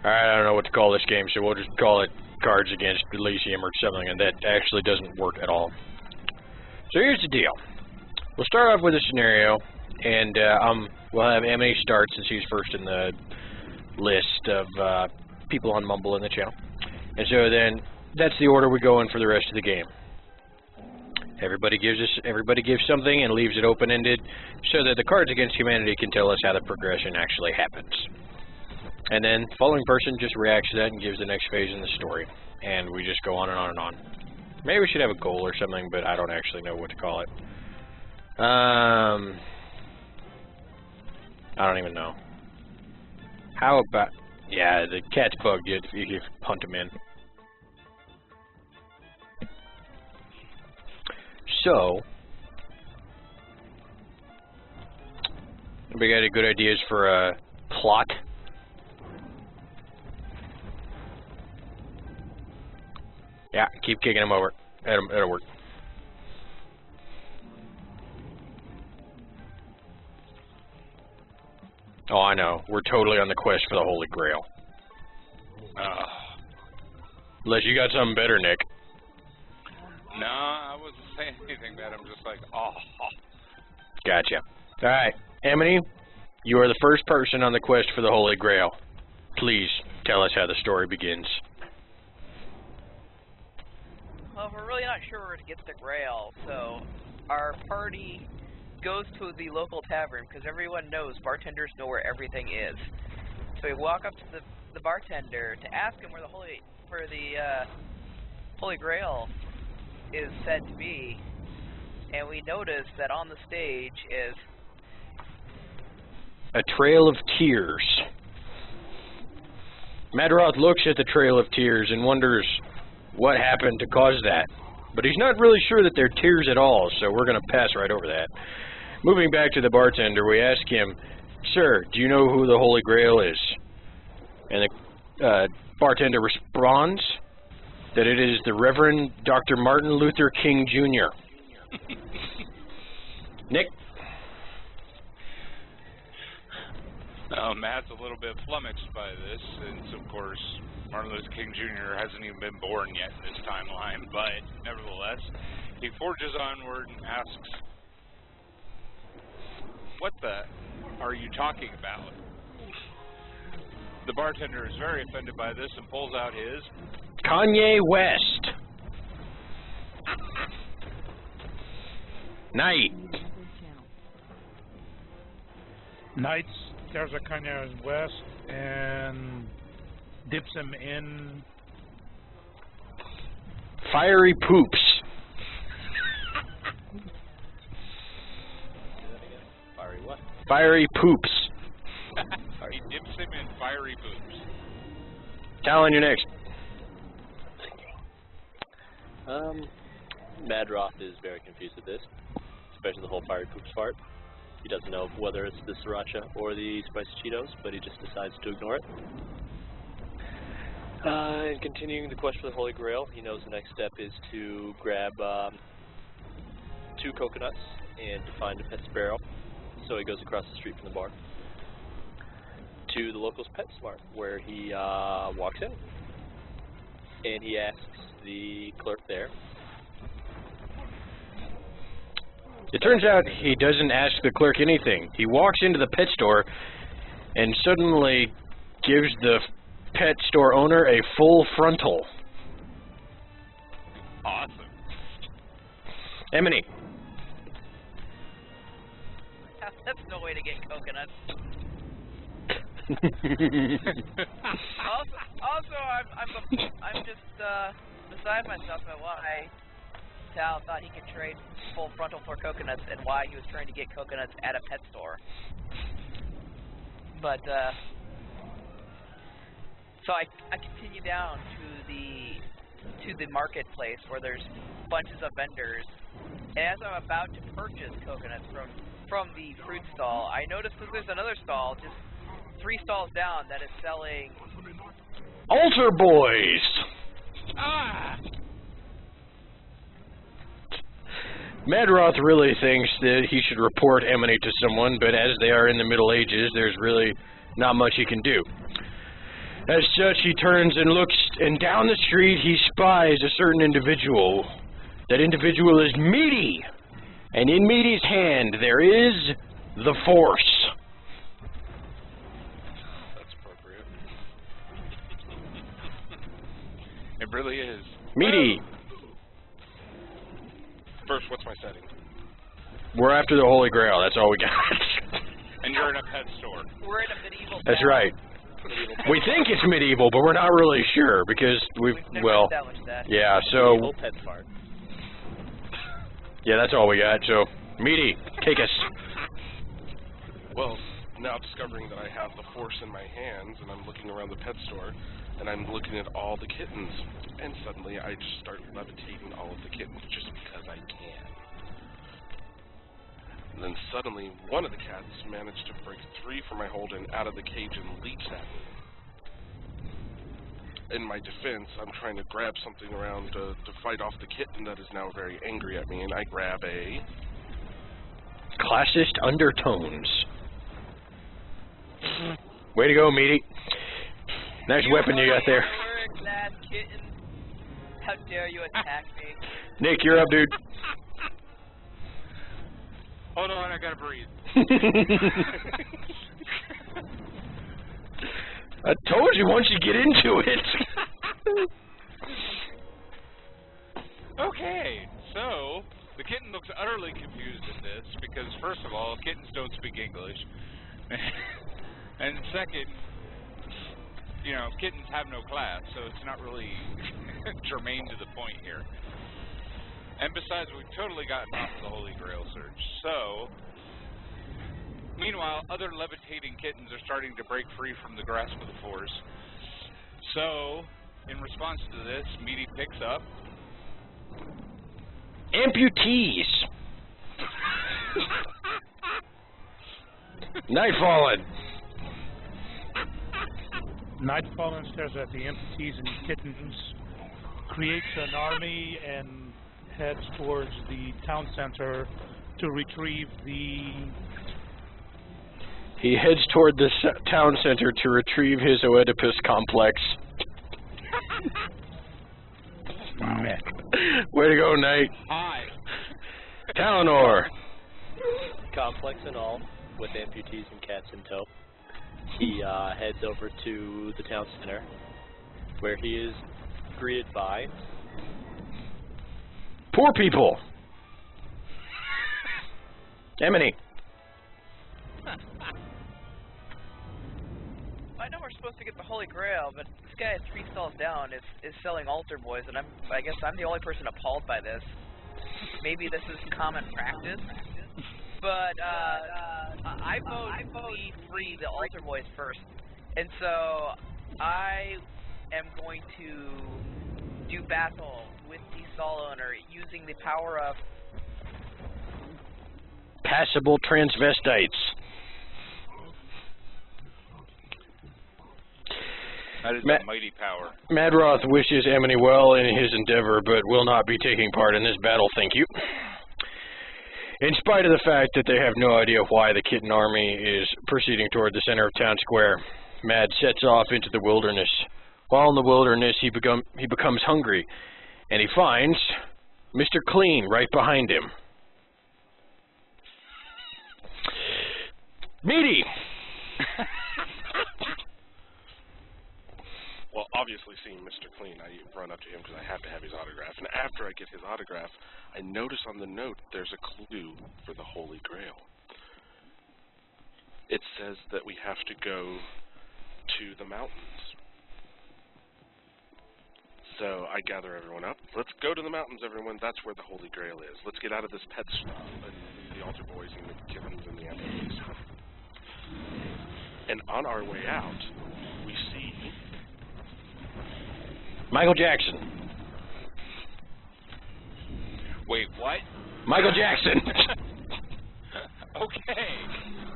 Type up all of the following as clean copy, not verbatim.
I don't know what to call this game, so we'll just call it Cards Against Elysium or something, and that actually doesn't work at all. So here's the deal. We'll start off with a scenario, and we'll have MA start since he's first in the list of people on Mumble in the channel. And so then that's the order we go in for the rest of the game. Everybody gives something and leaves it open-ended so that the Cards Against Humanity can tell us how the progression actually happens. And then the following person just reacts to that and gives the next phase in the story. And we just go on and on and on. Maybe we should have a goal or something, but I don't actually know what to call it. I don't even know. How about... Yeah, the cat's bugged you if you hunt him in. So, we got any good ideas for a plot? Yeah, keep kicking him over. That'll work. Oh, I know. We're totally on the quest for the Holy Grail. Unless you got something better, Nick. No, I wasn't saying anything bad. I'm just like, oh. Gotcha. All right, Emily, you are the first person on the quest for the Holy Grail. Please tell us how the story begins. Well, we're really not sure where to get the Grail, so our party goes to the local tavern because everyone knows bartenders know where everything is. So we walk up to the bartender to ask him where the Holy Grail is said to be, and we notice that on the stage is a trail of tears. Madroth looks at the trail of tears and wonders what happened to cause that. But he's not really sure that they're tears at all, so we're going to pass right over that. Moving back to the bartender, we ask him, "Sir, do you know who the Holy Grail is?" And the bartender responds that it is the Reverend Dr. Martin Luther King Jr. Nick? Matt's a little bit flummoxed by this, since, of course, Martin Luther King Jr. hasn't even been born yet in this timeline, but nevertheless, he forges onward and asks, "What the are you talking about?" The bartender is very offended by this and pulls out his Kanye West. Knight. Knight stares at Kanye West and dips him in Fiery Poops. Fiery what? Fiery Poops. He dips him in fiery poops. Talon, you're next. Madroth is very confused with this, especially the whole fiery poops part. He doesn't know whether it's the sriracha or the spicy Cheetos, but he just decides to ignore it. And continuing the quest for the Holy Grail, he knows the next step is to grab 2 coconuts and to find a pet sparrow. So he goes across the street from the bar to the local's PetSmart, where he walks in and he asks the clerk there. It turns out he doesn't ask the clerk anything. He walks into the pet store and suddenly gives the pet store owner a full frontal. Awesome. Emily. that's no way to get coconuts. also, I'm just beside myself at why Tal thought he could trade full frontal for coconuts and why he was trying to get coconuts at a pet store. But so I continue down to the marketplace where there's bunches of vendors, and as I'm about to purchase coconuts from the fruit stall, I notice that there's another stall just 3 stalls down that is selling Altar Boys. Madroth really thinks that he should report Emily to someone, but as they are in the Middle Ages, there's really not much he can do. As such, he turns and looks, and down the street he spies a certain individual. That individual is Meaty, and in Meaty's hand there is the Force. That's appropriate. It really is. Meaty, First, what's my setting? we're after the Holy Grail. That's all we got. And you're in a pet store. We're in a medieval That's town. right. We think it's medieval, but we're not really sure because We've never established that. yeah. So Evil pet fart. yeah, that's all we got. So Meaty, take us. Well, now discovering that I have the Force in my hands, and I'm looking around the pet store, and I'm looking at all the kittens, and suddenly I just start levitating all of the kittens just because I can. And then suddenly, one of the cats managed to break free from my hold and out of the cage and leaps at me. In my defense, I'm trying to grab something around to fight off the kitten that is now very angry at me, and I grab a... Classist undertones. Way to go, Meaty. Nice weapon you got there. Class kitten. How dare you attack me? Nick, you're up, dude. Hold on, I gotta breathe. I told you once you get into it. Okay, so the kitten looks utterly confused at this because, first of all, kittens don't speak English. And second, you know, kittens have no class, so it's not really germane to the point here. And besides, we've totally gotten off the Holy Grail search. So, meanwhile, other levitating kittens are starting to break free from the grasp of the Force. So, in response to this, Meaty picks up Amputees. Nightfallen. Nightfallen stares at the amputees and kittens, creates an army, and heads towards the town center to retrieve the... He heads toward the town center to retrieve his Oedipus complex. Way to go, Knight. Hi. Talonor. Complex and all, with amputees and cats in tow. He heads over to the town center, where he is greeted by... Poor people. Emily. I know we're supposed to get the Holy Grail, but this guy 3 stalls down is selling altar boys, and I guess I'm the only person appalled by this. Maybe this is common practice, but I vote we free the altar boys first, and so I am going to do battle with the stall owner using the power of Passable transvestites. That is a mighty power. Madroth wishes Emily well in his endeavor, but will not be taking part in this battle, thank you. In spite of the fact that they have no idea why the kitten army is proceeding toward the center of town square, Mad sets off into the wilderness. While in the wilderness, he becomes hungry, and he finds Mr. Clean right behind him. Meaty! Well, obviously seeing Mr. Clean, I run up to him because I have to have his autograph. And after I get his autograph, I notice on the note there's a clue for the Holy Grail. It says that we have to go to the mountains. So I gather everyone up. Let's go to the mountains, everyone. That's where the Holy Grail is. Let's get out of this pet stuff and the altar boys and the kittens and the amputees. And on our way out, we see... Michael Jackson. Wait, what? Michael Jackson. Okay.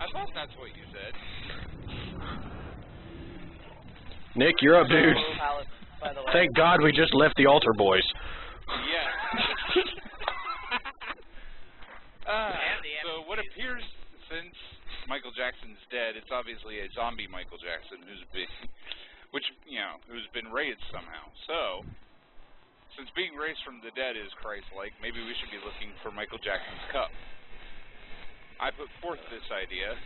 I thought that's what you said. Nick, you're up, dude. Palace, by the way. Thank God we just left the altar boys. Yeah. So what appears, since Michael Jackson's dead, it's obviously a zombie Michael Jackson who's big, which raised somehow. So, since being raised from the dead is Christ-like, maybe we should be looking for Michael Jackson's cup. I put forth this idea,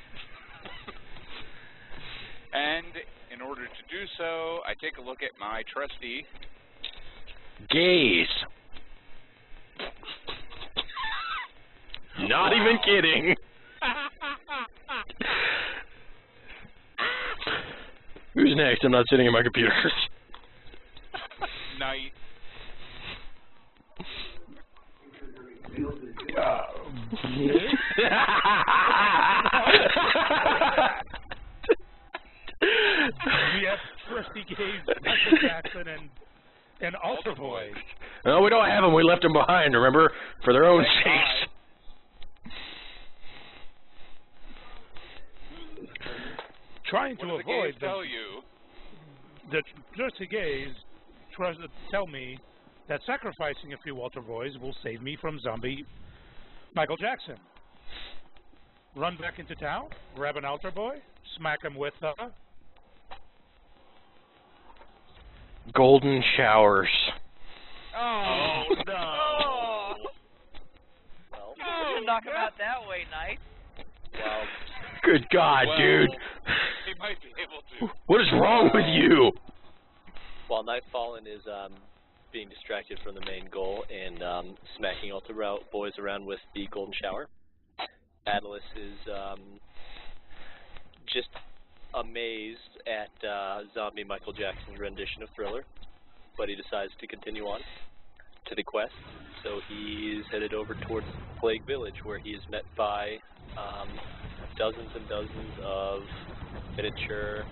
and in order to do so, I take a look at my trusty gaze. Not even kidding. Who's next? I'm not sitting in my computer. Night. We have Trusty Gaze, Michael Jackson, and Altar Boy. No, we don't have them. We left them behind, remember? For their own sakes. Trying to avoid tell you? The Trusty Gaze tell me that sacrificing a few Altar Boys will save me from zombie Michael Jackson. Run back into town, grab an Altar Boy, smack him with golden showers. Oh, no. Oh. Well, You should knock him out that way, Knight. well, Good God, dude. He might be able to. What is wrong with you? while Nightfallen is being distracted from the main goal and smacking Altar Boys around with the Golden Shower, Atlas is just amazed at zombie Michael Jackson's rendition of Thriller, but he decides to continue on to the quest. So he is headed over towards Plague Village, where he is met by dozens and dozens of miniature.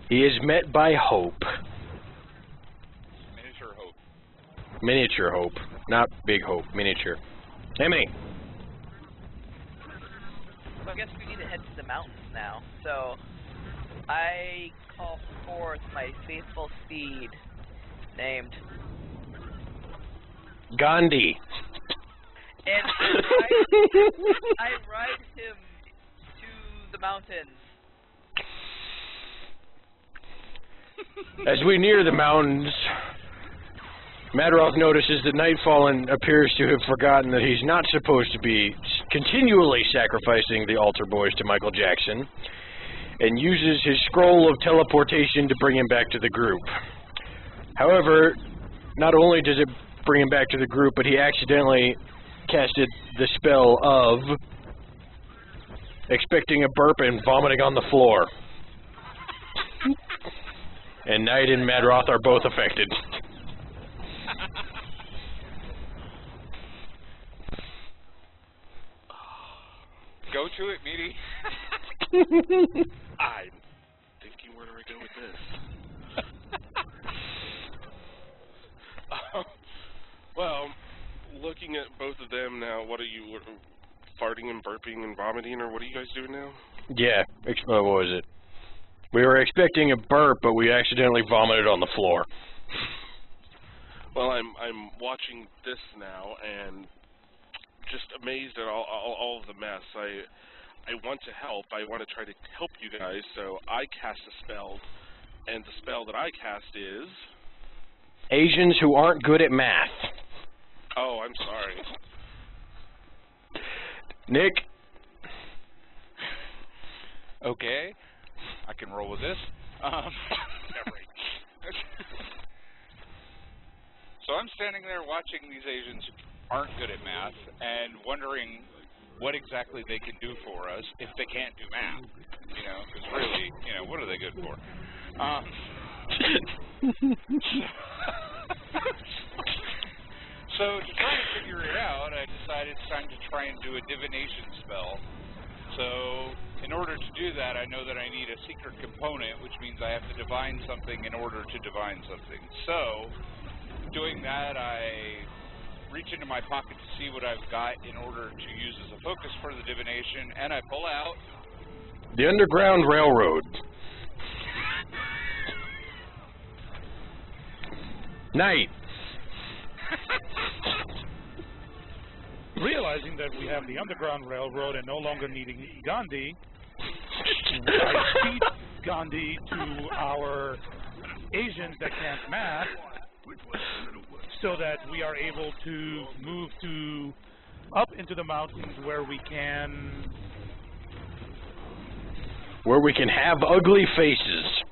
He is met by hope. Miniature hope. Miniature hope. Not big hope. Miniature. Emily. So I guess we need to head to the mountains now. So I call forth my faithful steed named Gandhi. and I ride him to the mountains. As we near the mountains, Madroth notices that Nightfallen appears to have forgotten that he's not supposed to be continually sacrificing the Altar Boys to Michael Jackson, and uses his scroll of teleportation to bring him back to the group. However, not only does it bring him back to the group, but he accidentally casted the spell of expecting a burp and vomiting on the floor. And Knight and Madroth are both affected. Go to it, meaty. I'm thinking, where do I go with this? Well, looking at both of them now, what are you, farting and burping and vomiting, or what are you guys doing now? Yeah, what was it? We were expecting a burp, but we accidentally vomited on the floor. Well, I'm watching this now and just amazed at all of the mess. I want to help. I want to try to help you guys, so I cast a spell, and the spell that I cast is... Asians who aren't good at math. Oh, I'm sorry. Nick? Okay. I can roll with this. So I'm standing there watching these Asians who aren't good at math and wondering what exactly they can do for us if they can't do math. You know, because really, you know, what are they good for? So to try and figure it out, I decided it's time to try and do a divination spell. So in order to do that, I know that I need a secret component, which means I have to divine something in order to divine something. So doing that, I reach into my pocket to see what I've got in order to use as a focus for the divination, and I pull out The Underground Railroad. Night. Realizing that we have the Underground Railroad and no longer needing Gandhi, I feed Gandhi to our Asians that can't math, so that we are able to move up into the mountains where we can have ugly faces.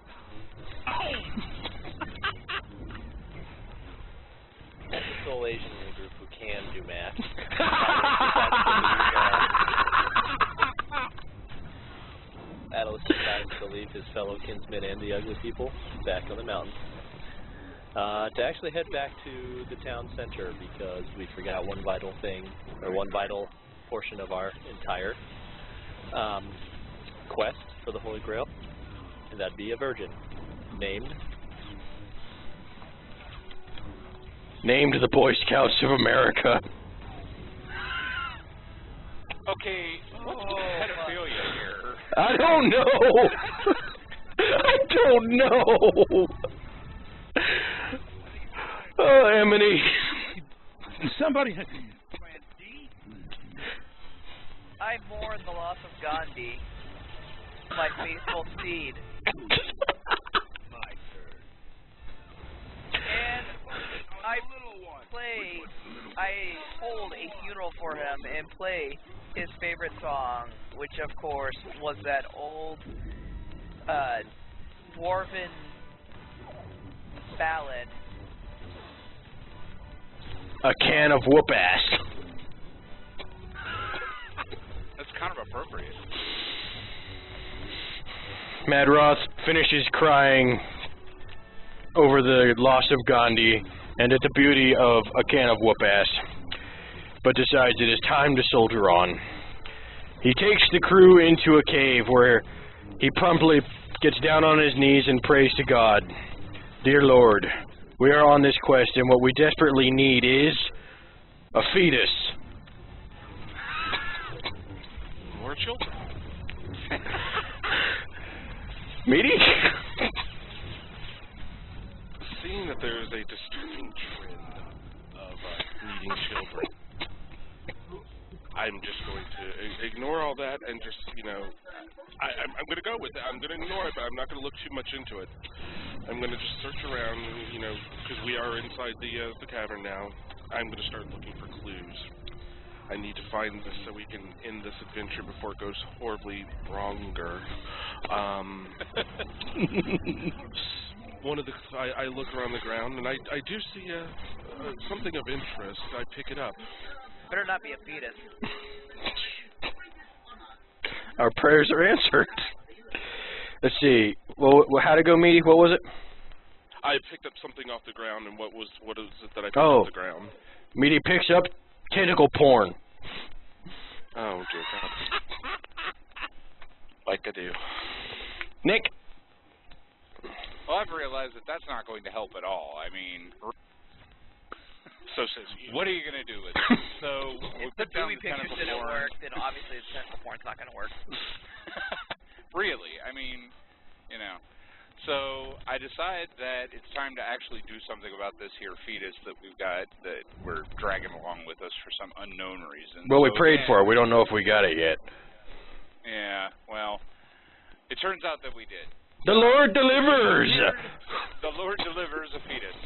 That's the sole Asian in the group who can do math. Atlas decides to leave his fellow kinsmen and the ugly people back on the mountain. To actually head back to the town center because we forgot one vital thing, or one vital portion of our entire quest for the Holy Grail, and that'd be a virgin named the Boy Scouts of America. Okay, what's the pedophilia here? I don't know. I don't know. Oh, Emily. somebody. I mourn the loss of Gandhi, my faithful steed. And I hold a funeral for him and play his favorite song, which of course was that old dwarven ballad. A can of whoop ass. That's kind of appropriate. Madroth finishes crying over the loss of Gandhi and at the beauty of a can of whoop ass, but decides it is time to soldier on. He takes the crew into a cave where he promptly gets down on his knees and prays to God. Dear Lord, we are on this quest and what we desperately need is a fetus. More children. Meaty? Seeing that there is a disturbing trend of needing children, I'm just going to ignore all that and just, you know, I'm going to go with it. I'm going to ignore it, but I'm not going to look too much into it. I'm going to just search around, you know, because we are inside the cavern now. I'm going to start looking for clues. I need to find this so we can end this adventure before it goes horribly wronger. I look around the ground and I do see something of interest. I pick it up. Better not be a fetus. Our prayers are answered. Let's see. Well, how'd it go, Meaty? What was it? I picked up something off the ground, and what is it that I picked off the ground? Meaty picks up tentacle porn. Oh, dear God. Like I do. Nick? Well, I've realized that that's not going to help at all. I mean, So says you. what are you going to do with it? So we If the put down booby the picture tentacle didn't porn. work, then obviously the tentacle porn's not going to work. Really, I mean, you know. So I decide that it's time to actually do something about this here fetus that we've got that we're dragging along with us for some unknown reason. Well, we So prayed again, for it. We don't know if we got it yet. Yeah, well, it turns out that we did. The Lord delivers! The Lord delivers a fetus.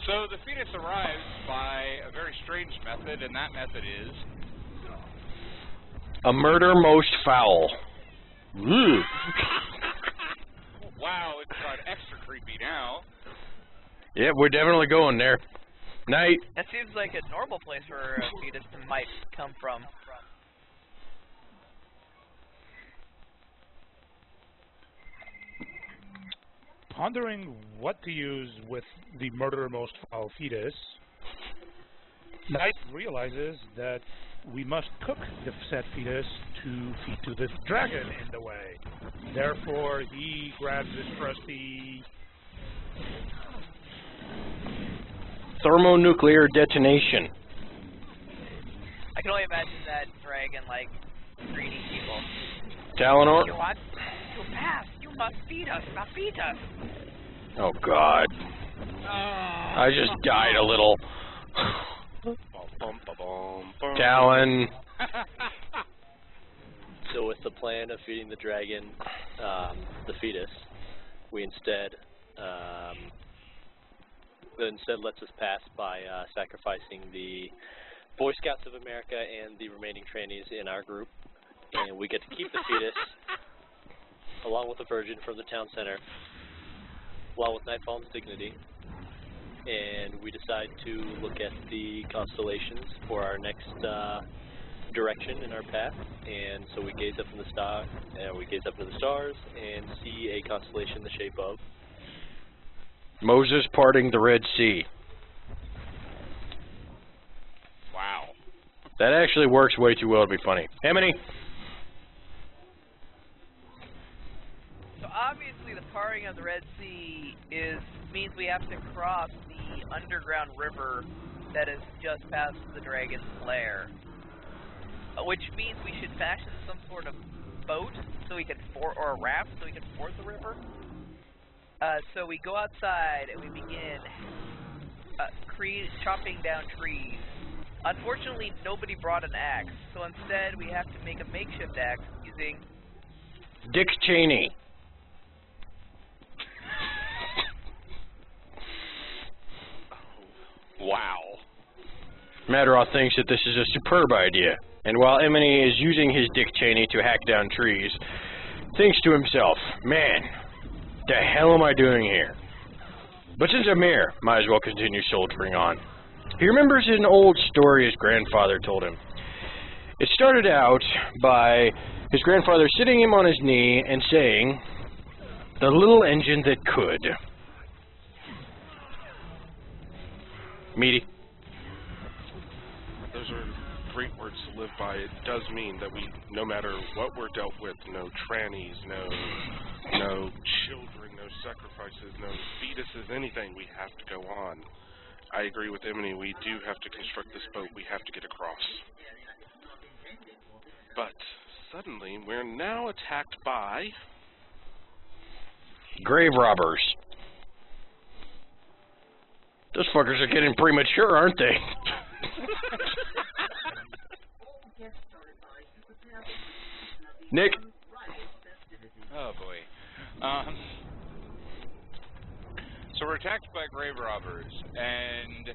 So the fetus arrives by a very strange method, and that method is... A murder most foul. Ooh. Wow, it's got extra creepy now. Yeah, we're definitely going there. Night. That seems like a normal place where a fetus might come from. Pondering what to use with the murder most foul fetus, Knight realizes that we must cook the said fetus to feed to the dragon in the way. Therefore, he grabs his trusty Thermonuclear detonation. I can only imagine that dragon, like, greedy people. Talinor? You want to pass? You must feed us, not feed us. Oh, God. I just died a little. Talon. So with the plan of feeding the dragon the fetus, we instead lets us pass by sacrificing the Boy Scouts of America and the remaining trannies in our group, and we get to keep the fetus along with the virgin from the town center, along with Nightfall's dignity, and we decide to look at the constellations for our next direction in our path. And so we gaze up in the stars and see a constellation in the shape of Moses parting the Red Sea. Wow. That actually works way too well to be funny. Emily? So obviously the parting of the Red Sea means we have to cross the underground river that is just past the dragon's lair. Which means we should fashion some sort of boat so we can or a raft so we can ford the river. So we go outside and we begin chopping down trees. Unfortunately, nobody brought an axe, so instead we have to make a makeshift axe using Dick Cheney. Wow. Madroth thinks that this is a superb idea, and while Emily is using his Dick Cheney to hack down trees, thinks to himself, man, the hell am I doing here? But since I'm here, might as well continue soldiering on. He remembers an old story his grandfather told him. It started out by his grandfather sitting him on his knee and saying, "The little engine that could." Meaty. Those are great words to live by. It does mean that we, no matter what we're dealt with, no trannies, no children, no sacrifices, no fetuses, anything, we have to go on. I agree with Emily. We do have to construct this boat. We have to get across. But suddenly, we're now attacked by Grave robbers. Those fuckers are getting premature, aren't they? Nick? Oh boy. So we're attacked by grave robbers, and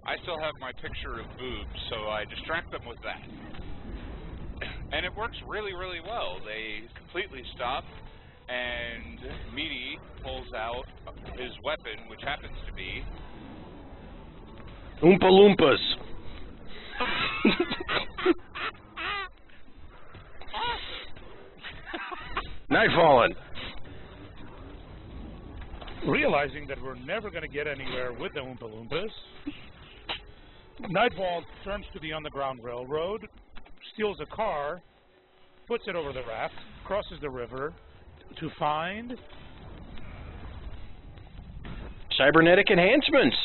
I still have my picture of boobs, so I distract them with that. And it works really, really well. They completely stop, and Meaty pulls out his weapon, which happens to be Oompa Loompas. Nightfallen. Realizing that we're never going to get anywhere with the Oompa Loompas, Nightfall turns to the Underground Railroad, steals a car, puts it over the raft, crosses the river to find Cybernetic enhancements.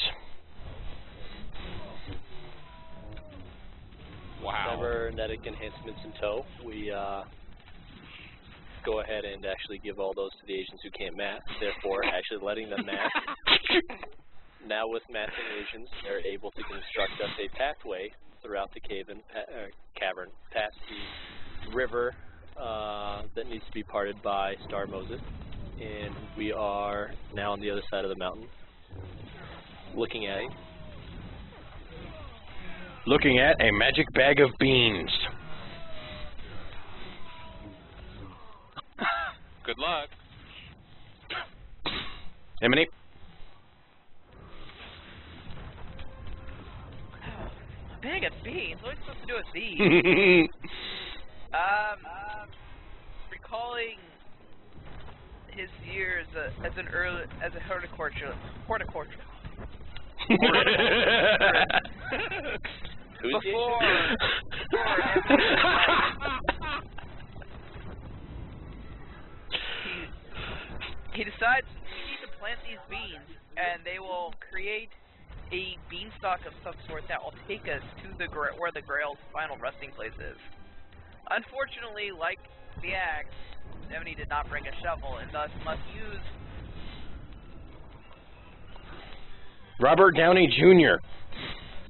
wow. cybernetic enhancements in tow. We go ahead and actually give all those to the agents who can't math, therefore actually letting them math. Now with mathing agents, they're able to construct us a pathway throughout the cavern past the river that needs to be parted by Star Moses. And we are now on the other side of the mountain, looking at a magic bag of beans. Good luck. Emily? a bag of beans. What are we supposed to do with these? Recalling his years as a horticulturalist. Before he decides we need to plant these beans, and they will create a beanstalk of some sort that will take us to where the Grail's final resting place is. Unfortunately, like the axe, Emily did not bring a shovel, and thus must use Robert Downey Jr.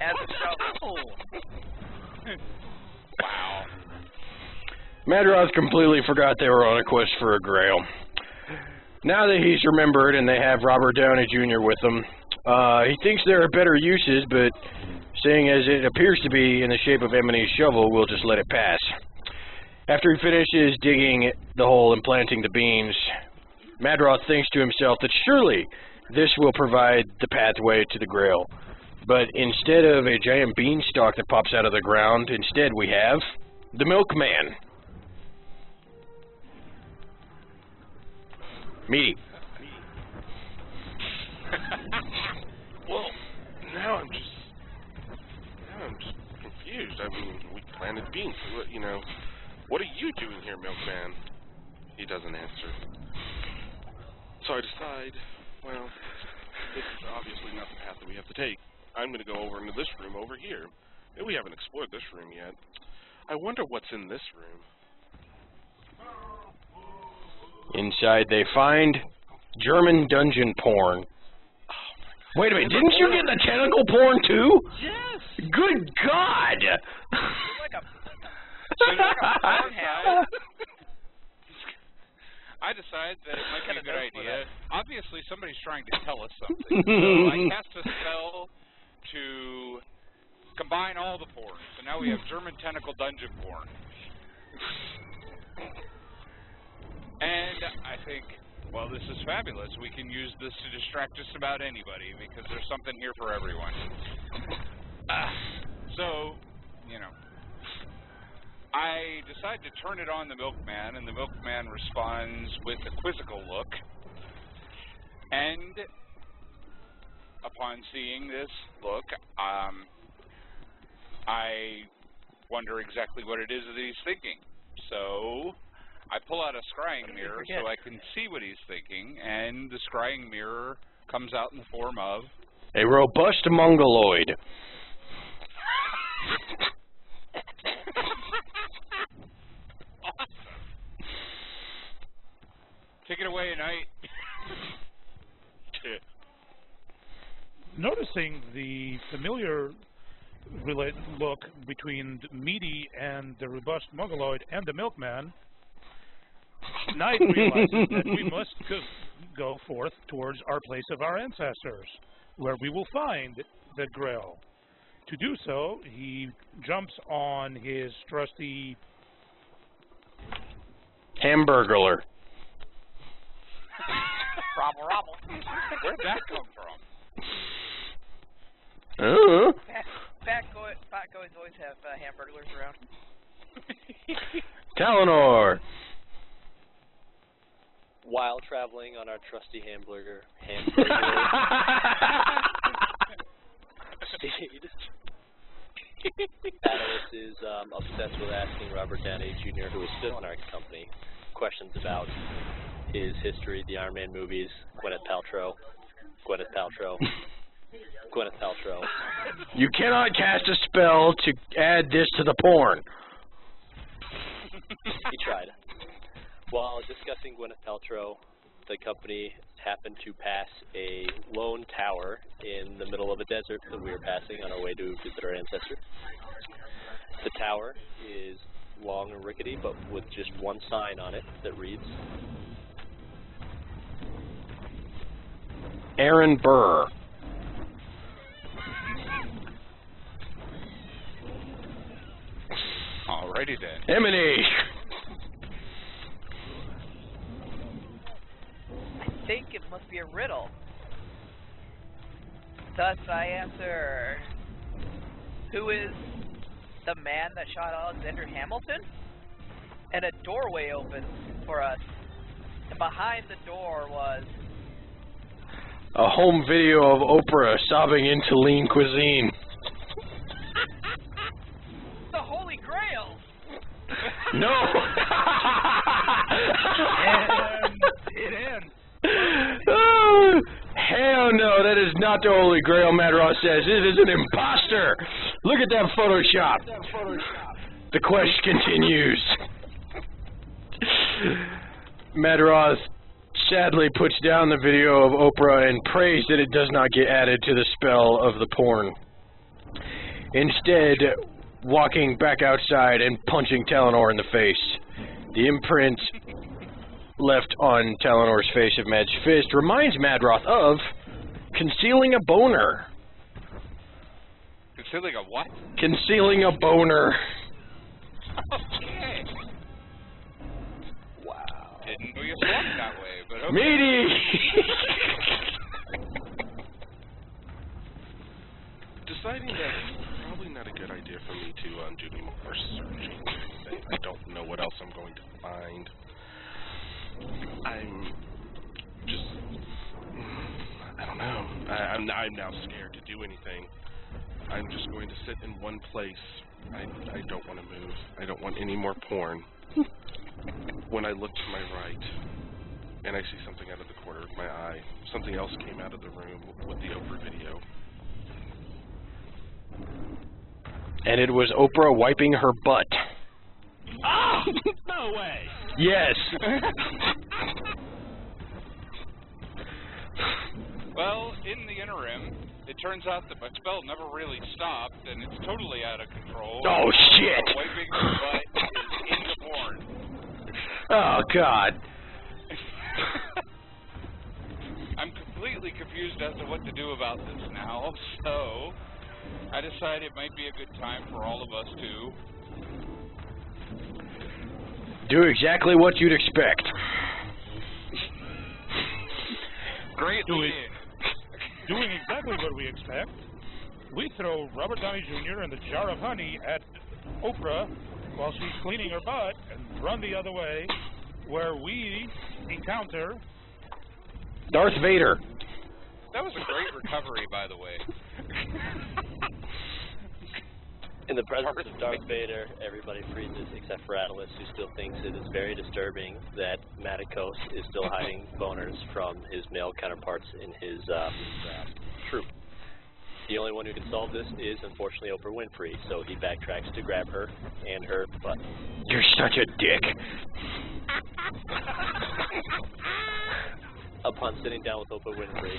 as a shovel. Wow. Madroth completely forgot they were on a quest for a grail. Now that he's remembered and they have Robert Downey Jr. with them, he thinks there are better uses, but seeing as it appears to be in the shape of M&E's shovel, we'll just let it pass. After he finishes digging the hole and planting the beans, Madroth thinks to himself that surely this will provide the pathway to the grail. But instead of a giant beanstalk that pops out of the ground, instead we have the milkman. Meaty. Well, now I'm just confused. I mean, we planted beans. You know, what are you doing here, milkman? He doesn't answer. So I decide, well, this is obviously not the path that we have to take. I'm going to go over into this room over here. And we haven't explored this room yet. I wonder what's in this room. Inside they find German dungeon porn. Oh, wait a minute, didn't you get the tentacle porn too? Yes! Good God! Like a porn house. I decided that it might be a good idea. Obviously, somebody's trying to tell us something. So I cast a spell to combine all the porn. So now we have German tentacle dungeon porn. And I think, well, this is fabulous. We can use this to distract just about anybody because there's something here for everyone. So, you know, I decide to turn it on the milkman, and the milkman responds with a quizzical look. And upon seeing this look, I wonder exactly what it is that he's thinking. So I pull out a scrying mirror so I can see what he's thinking, and the scrying mirror comes out in the form of a robust mongoloid. Take it away, Knight. Noticing the familiar look between Meaty and the robust mongoloid and the milkman, Knight realizes that we must go forth towards our place of our ancestors, where we will find the Grail. To do so, he jumps on his trusty Hamburglar. Robble, robble. Where'd that come from? Fat guys always have hamburglers around. Talinor. While traveling on our trusty hamburger steed, Atlas is obsessed with asking Robert Downey Jr., who is still in our company, questions about his history, the Iron Man movies, Gwyneth Paltrow. You cannot cast a spell to add this to the porn. He tried. While discussing Gwyneth Paltrow, the company happened to pass a lone tower in the middle of a desert that we were passing on our way to visit our ancestor. The tower is long and rickety, but with just one sign on it that reads, Aaron Burr. Alrighty then. M&E. I think it must be a riddle. Thus I answer, who is the man that shot Alexander Hamilton? And a doorway opens for us. And behind the door was A home video of Oprah sobbing into lean cuisine. the Holy Grail! No! And it ends. Oh, hell no, that is not the Holy Grail, Madroth says. It is an imposter. Look at that Photoshop. The quest continues. Madroth sadly puts down the video of Oprah and prays that it does not get added to the spell of the porn. Instead, walking back outside and punching Talinor in the face. The imprint left on Talenor's face of Mad's fist reminds Madroth of concealing a boner. Concealing a what? Concealing a boner. Okay. Wow. Didn't know you swung that way, but okay. Meaty! Deciding that it's probably not a good idea for me to do any more searching. I don't know what else I'm going to find. I'm just... I don't know. I'm now scared to do anything. I'm just going to sit in one place. I don't want to move. I don't want any more porn. When I look to my right, and I see something out of the corner of my eye, something else came out of the room with the Oprah video. And it was Oprah wiping her butt. Oh! No way! Yes! Well, in the interim, it turns out that my spell never really stopped, and it's totally out of control. Oh, shit! Wiping her butt is in the porn. Oh, God. I'm completely confused as to what to do about this now, so I decided it might be a good time for all of us to Do exactly what you'd expect. Great Doing lead-in. exactly what we expect. We throw Robert Downey Jr. and the jar of honey at Oprah while she's cleaning her butt and run the other way, where we encounter... Darth Vader. That was a great recovery, by the way. In the presence of Darth Vader, everybody freezes except for Atlas, who still thinks it is very disturbing that Maticos is still hiding boners from his male counterparts in his troop. The only one who can solve this is, unfortunately, Oprah Winfrey, so he backtracks to grab her and her butt. You're such a dick. Upon sitting down with Oprah Winfrey,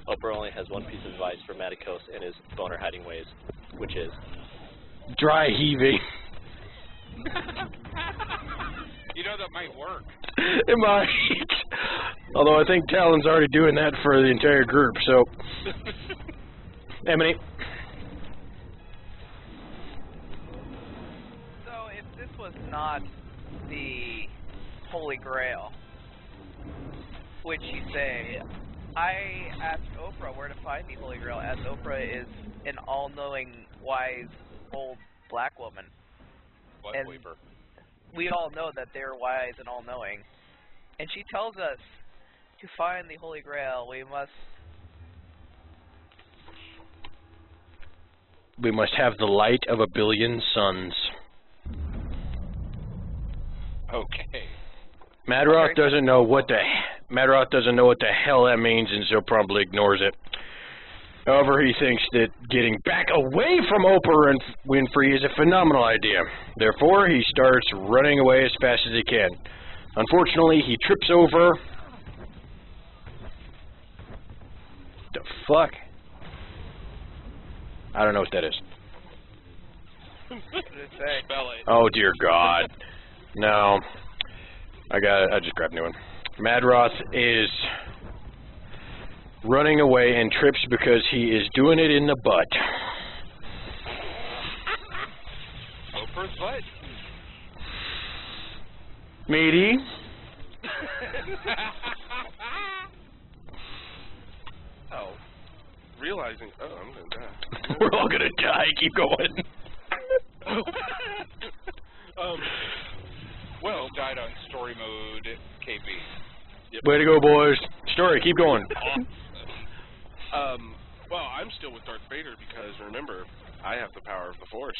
Oprah only has one piece of advice for Maticos and his boner hiding ways, which is... Dry heaving. You know, that might work. It might. Although I think Talon's already doing that for the entire group, so... Emily. So if this was not the Holy Grail, which you say, I asked Oprah where to find the Holy Grail, as Oprah is an all-knowing, wise, old black woman. Butt And weeper. we all know that they're wise and all-knowing. And she tells us to find the Holy Grail, We must have the light of a billion suns. Okay. Madroth doesn't know what the hell that means, and so promptly ignores it. However, he thinks that getting back away from Oprah and Winfrey is a phenomenal idea. Therefore, he starts running away as fast as he can. Unfortunately, he trips over... The fuck? I don't know what that is. what did it say? Spell it. Oh, dear God. No. I just grabbed a new one. Madroth is running away and trips because he is doing it in the butt. Oprah's butt. Meaty. Oh. Realizing, I'm going to die. We're all gonna die. Keep going. Well, died on story mode, KB. Yep. Way to go, boys. Story, keep going. Well, I'm still with Darth Vader because, remember, I have the power of the Force.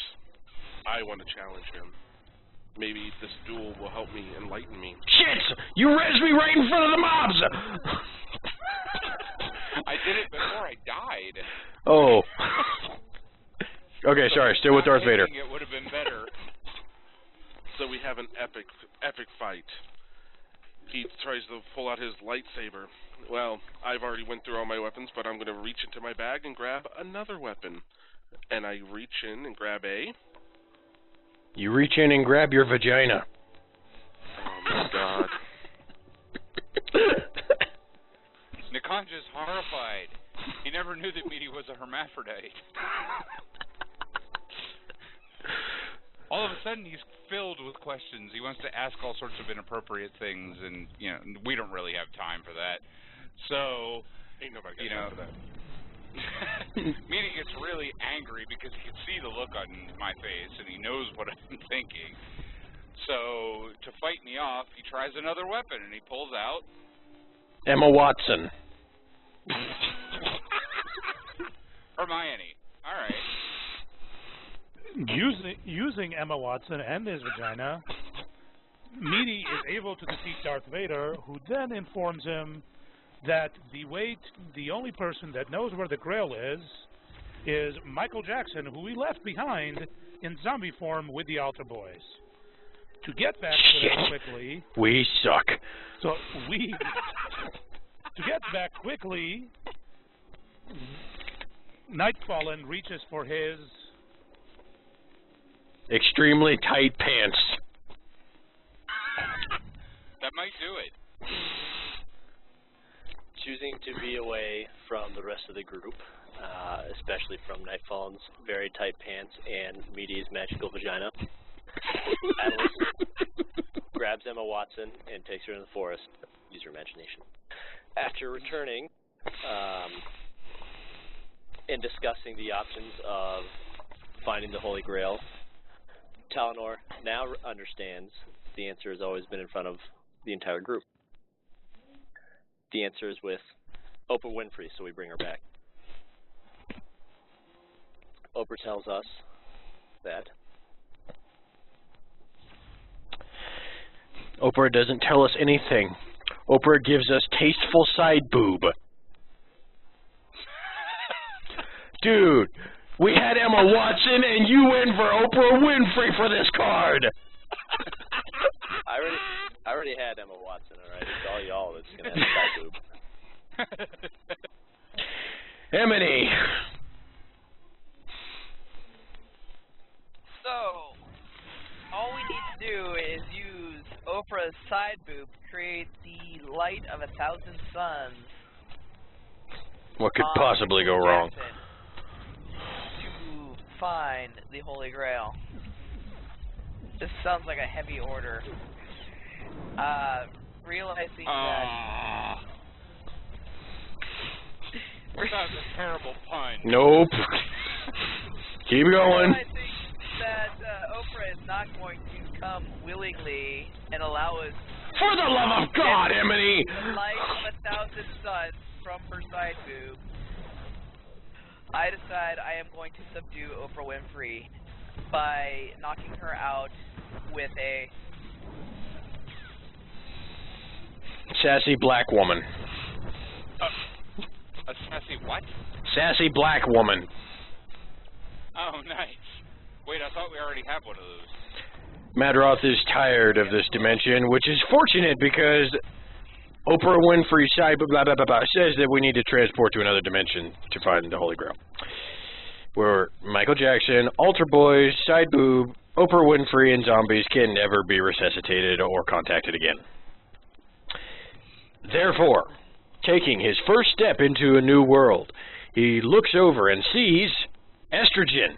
I want to challenge him. Maybe this duel will help me, enlighten me. Shit! You res me right in front of the mobs! I did it before I died. Oh. Okay, sorry. Still with Darth Vader. It would have been better. So we have an epic fight. He tries to pull out his lightsaber. Well, I've already went through all my weapons, but I'm going to reach into my bag and grab another weapon. And I reach in and grab a... You reach in and grab your vagina. Oh, God. Nikonja's horrified. He never knew that Meaty was a hermaphrodite. All of a sudden, he's filled with questions. He wants to ask all sorts of inappropriate things, and, you know, we don't really have time for that. So, Ain't nobody got you know, time for that. Meaty gets really angry because he can see the look on my face, and he knows what I'm thinking. So, to fight me off, he tries another weapon, and he pulls out Emma Watson. Hermione. All right. Using Emma Watson and his vagina, Meaty is able to defeat Darth Vader, who then informs him that the only person that knows where the Grail is Michael Jackson, who he left behind in zombie form with the Altar Boys. To get back to them quickly, We suck. to get back quickly, Nightfallen reaches for his Extremely tight pants. That might do it. Choosing to be away from the rest of the group, especially from Nightfall's very tight pants and Meaty's magical vagina, Atlas grabs Emma Watson and takes her in the forest. Use your imagination. After returning and discussing the options of finding the Holy Grail, Talonor now understands the answer has always been in front of the entire group. The answer is with Oprah Winfrey, so we bring her back. Oprah tells us that Oprah doesn't tell us anything. Oprah gives us tasteful side boob. Dude, we had Emma Watson and you went for Oprah Winfrey for this card. I already had Emma Watson, alright? It's all y'all that's gonna have side boob. Emily. So, all we need to do is use Oprah's side boob to create the light of 1,000 suns. What could possibly go wrong? To find the Holy Grail. This sounds like a heavy order. Realizing that... That was a terrible pun. Nope. Keep going. Realizing that Oprah is not going to come willingly and allow us... For the love of God, Emily! The light of 1,000 suns from her side boob. I decide I am going to subdue Oprah Winfrey by knocking her out with a... Sassy black woman. A sassy what? Sassy black woman. Oh, nice. Wait, I thought we already have one of those. Madroth is tired of this dimension, which is fortunate because Oprah Winfrey side blah blah blah blah says that we need to transport to another dimension to find the Holy Grail. Where Michael Jackson, Altar Boys, side boob, Oprah Winfrey, and zombies can never be resuscitated or contacted again. Therefore, taking his first step into a new world, he looks over and sees estrogen.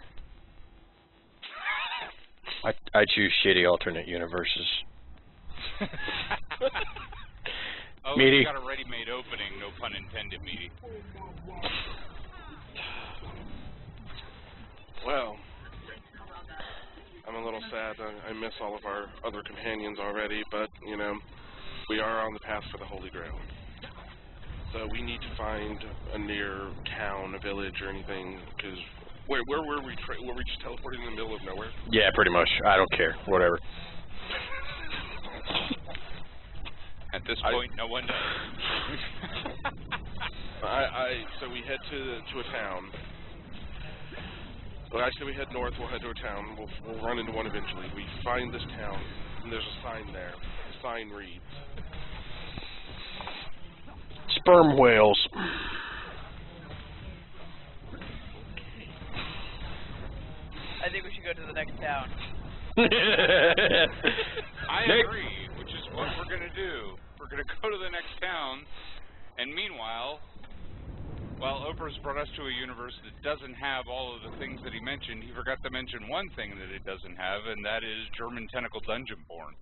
I choose shitty alternate universes. Oh, Meaty. you got a ready-made opening, no pun intended, Meaty. Well, I'm a little sad. I miss all of our other companions already, but, you know, we are on the path for the Holy Grail. So we need to find a near town, a village, or anything, because where were we? Were we just teleporting in the middle of nowhere? Yeah, pretty much. I don't care. Whatever. At this point, no one knows. So we head to a town. Well, actually, we head north. We'll head to a town. We'll run into one eventually. We find this town, and there's a sign there. The sign reads, Sperm whales. I think we should go to the next town. I agree, which is what we're going to do. We're going to go to the next town, and meanwhile, while Oprah's brought us to a universe that doesn't have all of the things that he mentioned, he forgot to mention one thing that it doesn't have, and that is German tentacle dungeon porn.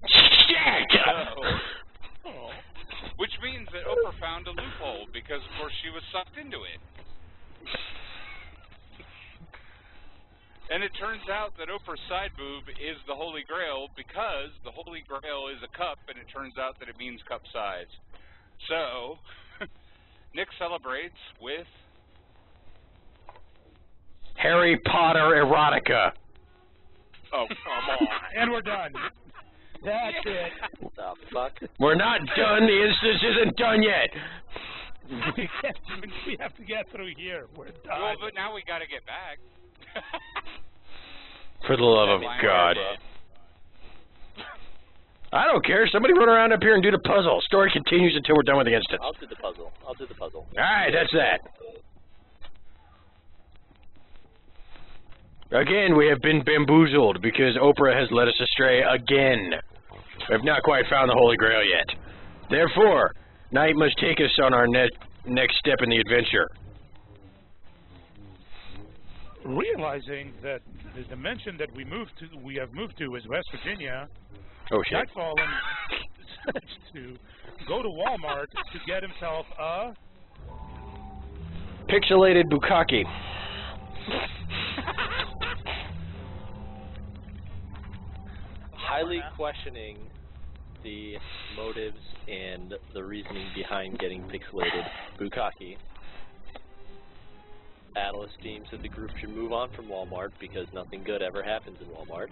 Which means that Oprah found a loophole, because, of course, she was sucked into it. And it turns out that Oprah's side boob is the Holy Grail, because the Holy Grail is a cup, and it turns out that it means cup size. So, Nick celebrates with Harry Potter erotica. Oh, come on. And we're done. That's it. The fuck? We're not done. The instance isn't done yet. We have to get through here. We're done. Well, but now we got to get back. For the love of God. I don't care. Somebody run around up here and do the puzzle. Story continues until we're done with the instance. I'll do the puzzle. Alright, that's that. Again, we have been bamboozled because Oprah has led us astray again. We have not quite found the Holy Grail yet. Therefore, Night must take us on our next step in the adventure. Realizing that the dimension that we have moved to is West Virginia, Oh shit. Nightfall decides to go to Walmart to get himself a Pixelated bukkake. Highly questioning the motives and the reasoning behind getting pixelated bukkake. Atlas deems that the group should move on from Walmart because nothing good ever happens in Walmart,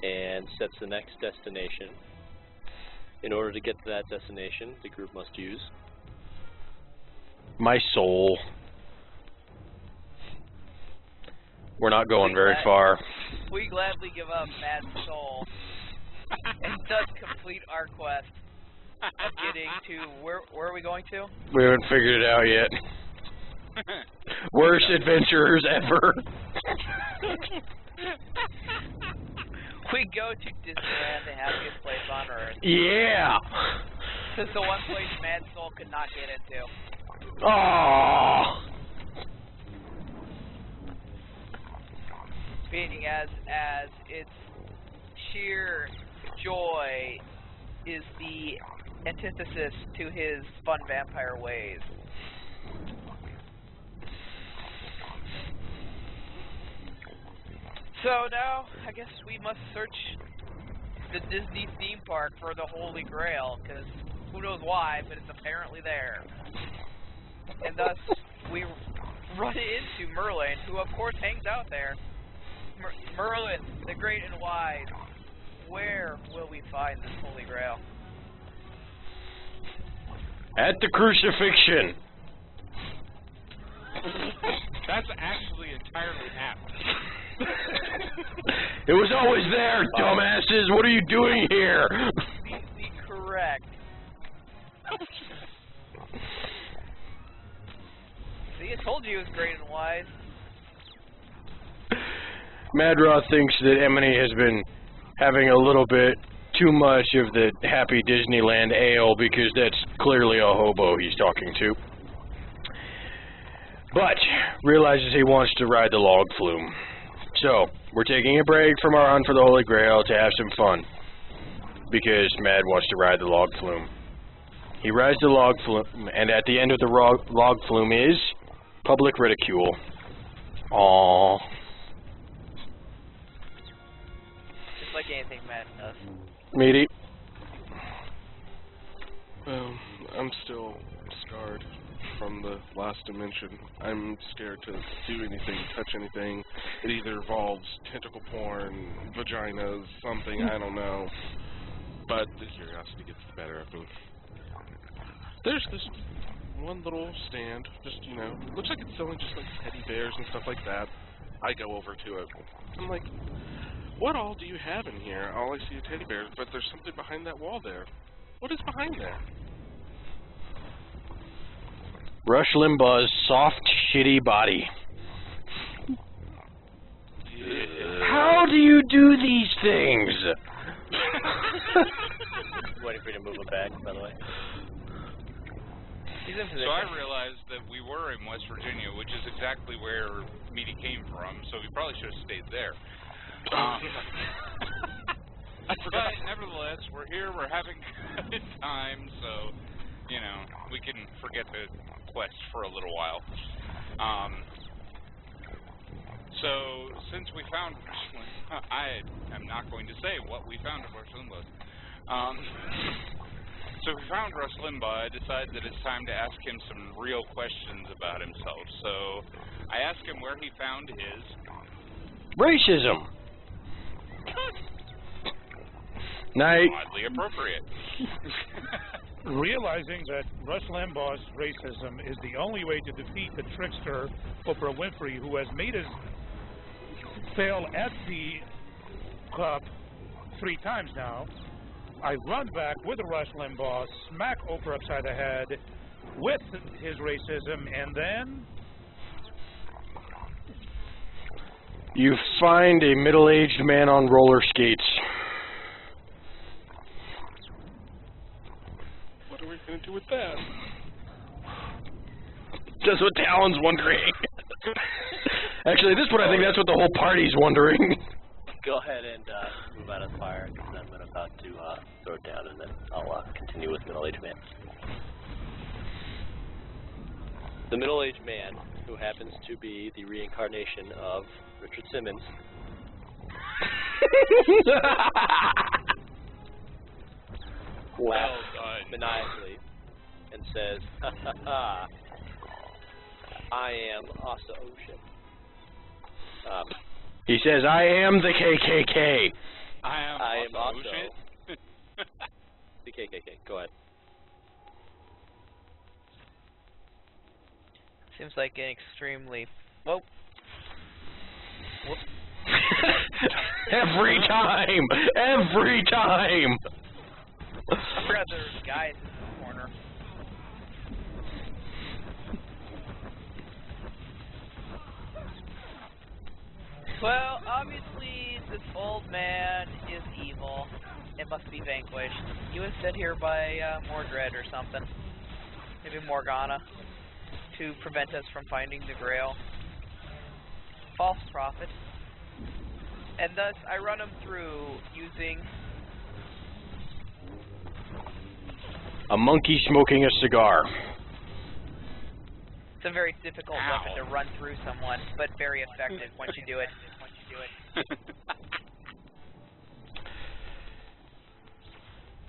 and sets the next destination. In order to get to that destination, the group must use My soul. We're not going very far. We gladly give up Mad's soul and thus complete our quest of getting to where are we going to? We haven't figured it out yet. Worst adventurers ever. We go to Disneyland, the happiest place on earth. Yeah. This is the one place Mad Soul could not get into. Oh. Being as its sheer joy is the antithesis to his fun vampire ways. So now, I guess we must search the Disney theme park for the Holy Grail, because who knows why, but it's apparently there. And thus, we run into Merlin, who of course hangs out there. Merlin, the great and wise, where will we find this Holy Grail? At the crucifixion. That's actually entirely apt. It was always there, dumbasses. What are you doing here? Correct. See, I told you it was great and wise. Madraw thinks that Emily has been having a little bit too much of the Happy Disneyland ale because that's clearly a hobo he's talking to. But realizes he wants to ride the log flume. So, we're taking a break from our hunt for the Holy Grail to have some fun. Because Mad wants to ride the log flume. He rides the log flume, and at the end of the log flume is public ridicule. Aww. Just like anything Mad does. Meaty? Well, I'm still scarred from the last dimension. I'm scared to do anything, touch anything. It either involves tentacle porn, vaginas, something, I don't know. But the curiosity gets the better of me. There's this one little stand, just, you know, looks like it's selling just like teddy bears and stuff like that. I go over to it. I'm like, what all do you have in here? All I see are teddy bears, but there's something behind that wall there. What is behind there? Rush Limbaugh's soft, shitty body. How do you do these things? Waiting for you to move him back, by the way. He's in So position. I realized that we were in West Virginia, which is exactly where Meaty came from, so we probably should have stayed there. But nevertheless, we're here, we're having a good time, so, you know, we can forget the quest for a little while. So, since we found Rush, I am not going to say what we found at Rush Limbaugh. So we found Rush Limbaugh. I decided that it's time to ask him some real questions about himself. So I asked him where he found his Racism. Night. oddly appropriate. Realizing that Rush Limbaugh's racism is the only way to defeat the trickster Oprah Winfrey, who has made us fail at the club 3 times now, I run back with Rush Limbaugh, smack Oprah upside the head with his racism, and then... You find a middle-aged man on roller skates. What are we going to do with that? That's what Talon's wondering. Actually, at this point, I think that's what the whole party's wondering. Go ahead and move out of the fire, because I'm about to throw it down, and then I'll continue with middle-aged man. The middle-aged man, who happens to be the reincarnation of Richard Simmons, laughs maniacally and says, "Ha ha ha! I am Asa Ocean." He says, I am the KKK. I am also shit. the KKK. Go ahead. Seems like an extremely... Whoa. Whoops. Every time! Every time! I forgot there was guys in the corner. Well, obviously, this old man is evil. It must be vanquished. He was set here by Mordred or something. Maybe Morgana. To prevent us from finding the Grail. False prophet. And thus, I run him through using... A monkey smoking a cigar. It's a very difficult weapon to run through someone, but very effective once you do it.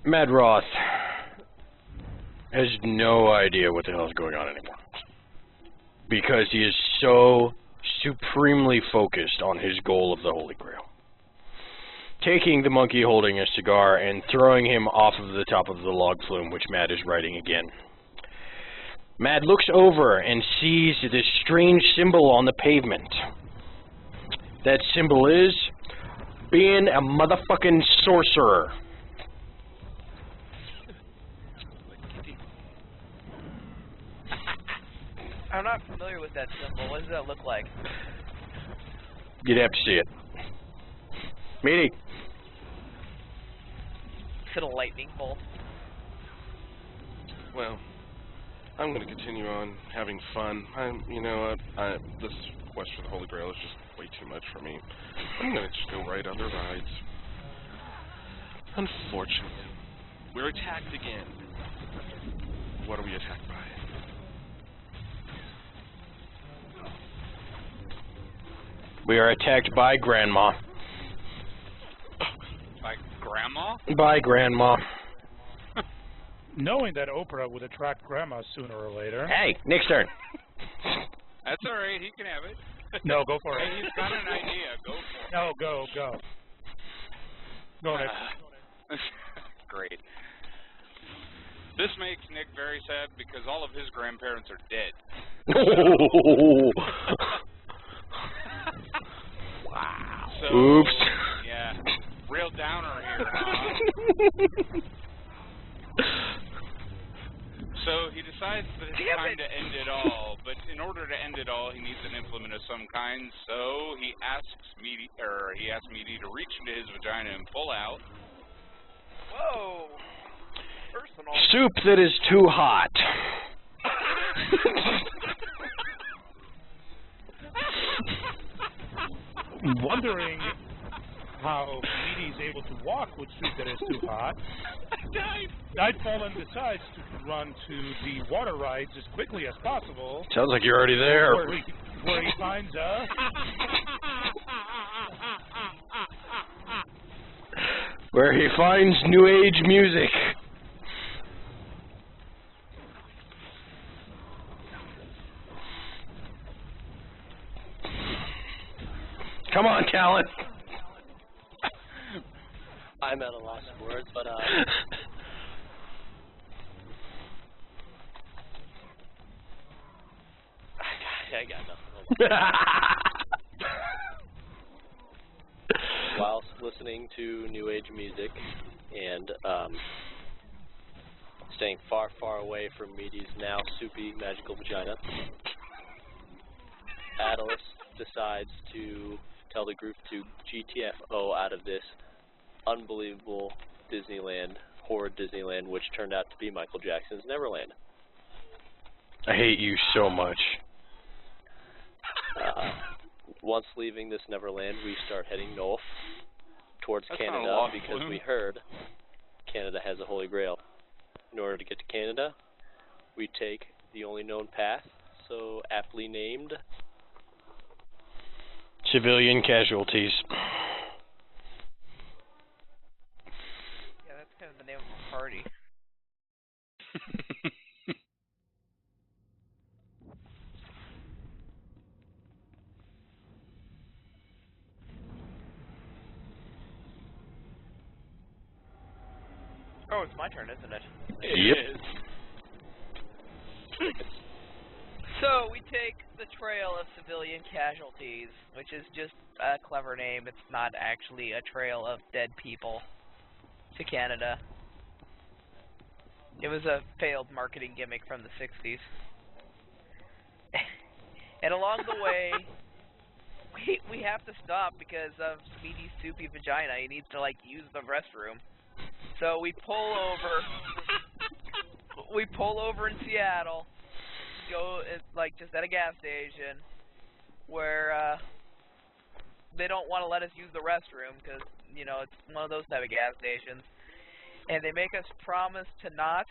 Madroth has no idea what the hell is going on anymore. Because he is so supremely focused on his goal of the Holy Grail. Taking the monkey holding a cigar and throwing him off of the top of the log flume, which Mad is riding again. Mad looks over and sees this strange symbol on the pavement. That symbol is being a motherfucking sorcerer. I'm not familiar with that symbol. What does that look like? You'd have to see it. Meaty. Is it a lightning bolt? Well, I'm going to continue on having fun. You know what? This quest for the Holy Grail is just way too much for me. I'm going to just go ride other rides. Unfortunately, we're attacked again. What are we attacked by? We are attacked by Grandma. By Grandma? By Grandma. Knowing that Oprah would attract Grandma sooner or later... Hey, Nick's turn. That's alright, he can have it. No, go for it. Hey, he's got an idea, go for it. No, go. Go, Nick. Great. This makes Nick very sad because all of his grandparents are dead. Wow. So, oops. Yeah. Real downer here, huh? So he decides that it's time to end it all, but in order to end it all, he needs an implement of some kind. So he asks Meaty to reach into his vagina and pull out Whoa! Personal. Soup that is too hot. Wondering how Meaty's able to walk with soup that is too hot. Nightfallen decides to run to the water rides as quickly as possible. Sounds like you're already there. Where he finds Where he finds New Age music. Come on, Callan. I'm at a loss of words, but I got nothing. Whilst listening to New Age music and staying far, far away from Meaty's now soupy magical vagina, Atlas decides to tell the group to GTFO out of this unbelievable Disneyland, horrid Disneyland, which turned out to be Michael Jackson's Neverland. I hate you so much. Once leaving this Neverland, we start heading north towards That's not a Canada long because flume. we heard Canada has a Holy Grail. In order to get to Canada, we take the only known path, so aptly named Civilian casualties. Yeah, that's kind of the name of the party. Oh, it's my turn, isn't it? Yep. So, we take the trail of civilian casualties, which is just a clever name. It's not actually a trail of dead people to Canada. It was a failed marketing gimmick from the 60s. And along the way, we have to stop because of Meaty's soupy vagina. He needs to, like, use the restroom. So we pull over in Seattle, go like just at a gas station where they don't want to let us use the restroom because, you know, it's one of those type of gas stations. And they make us promise to not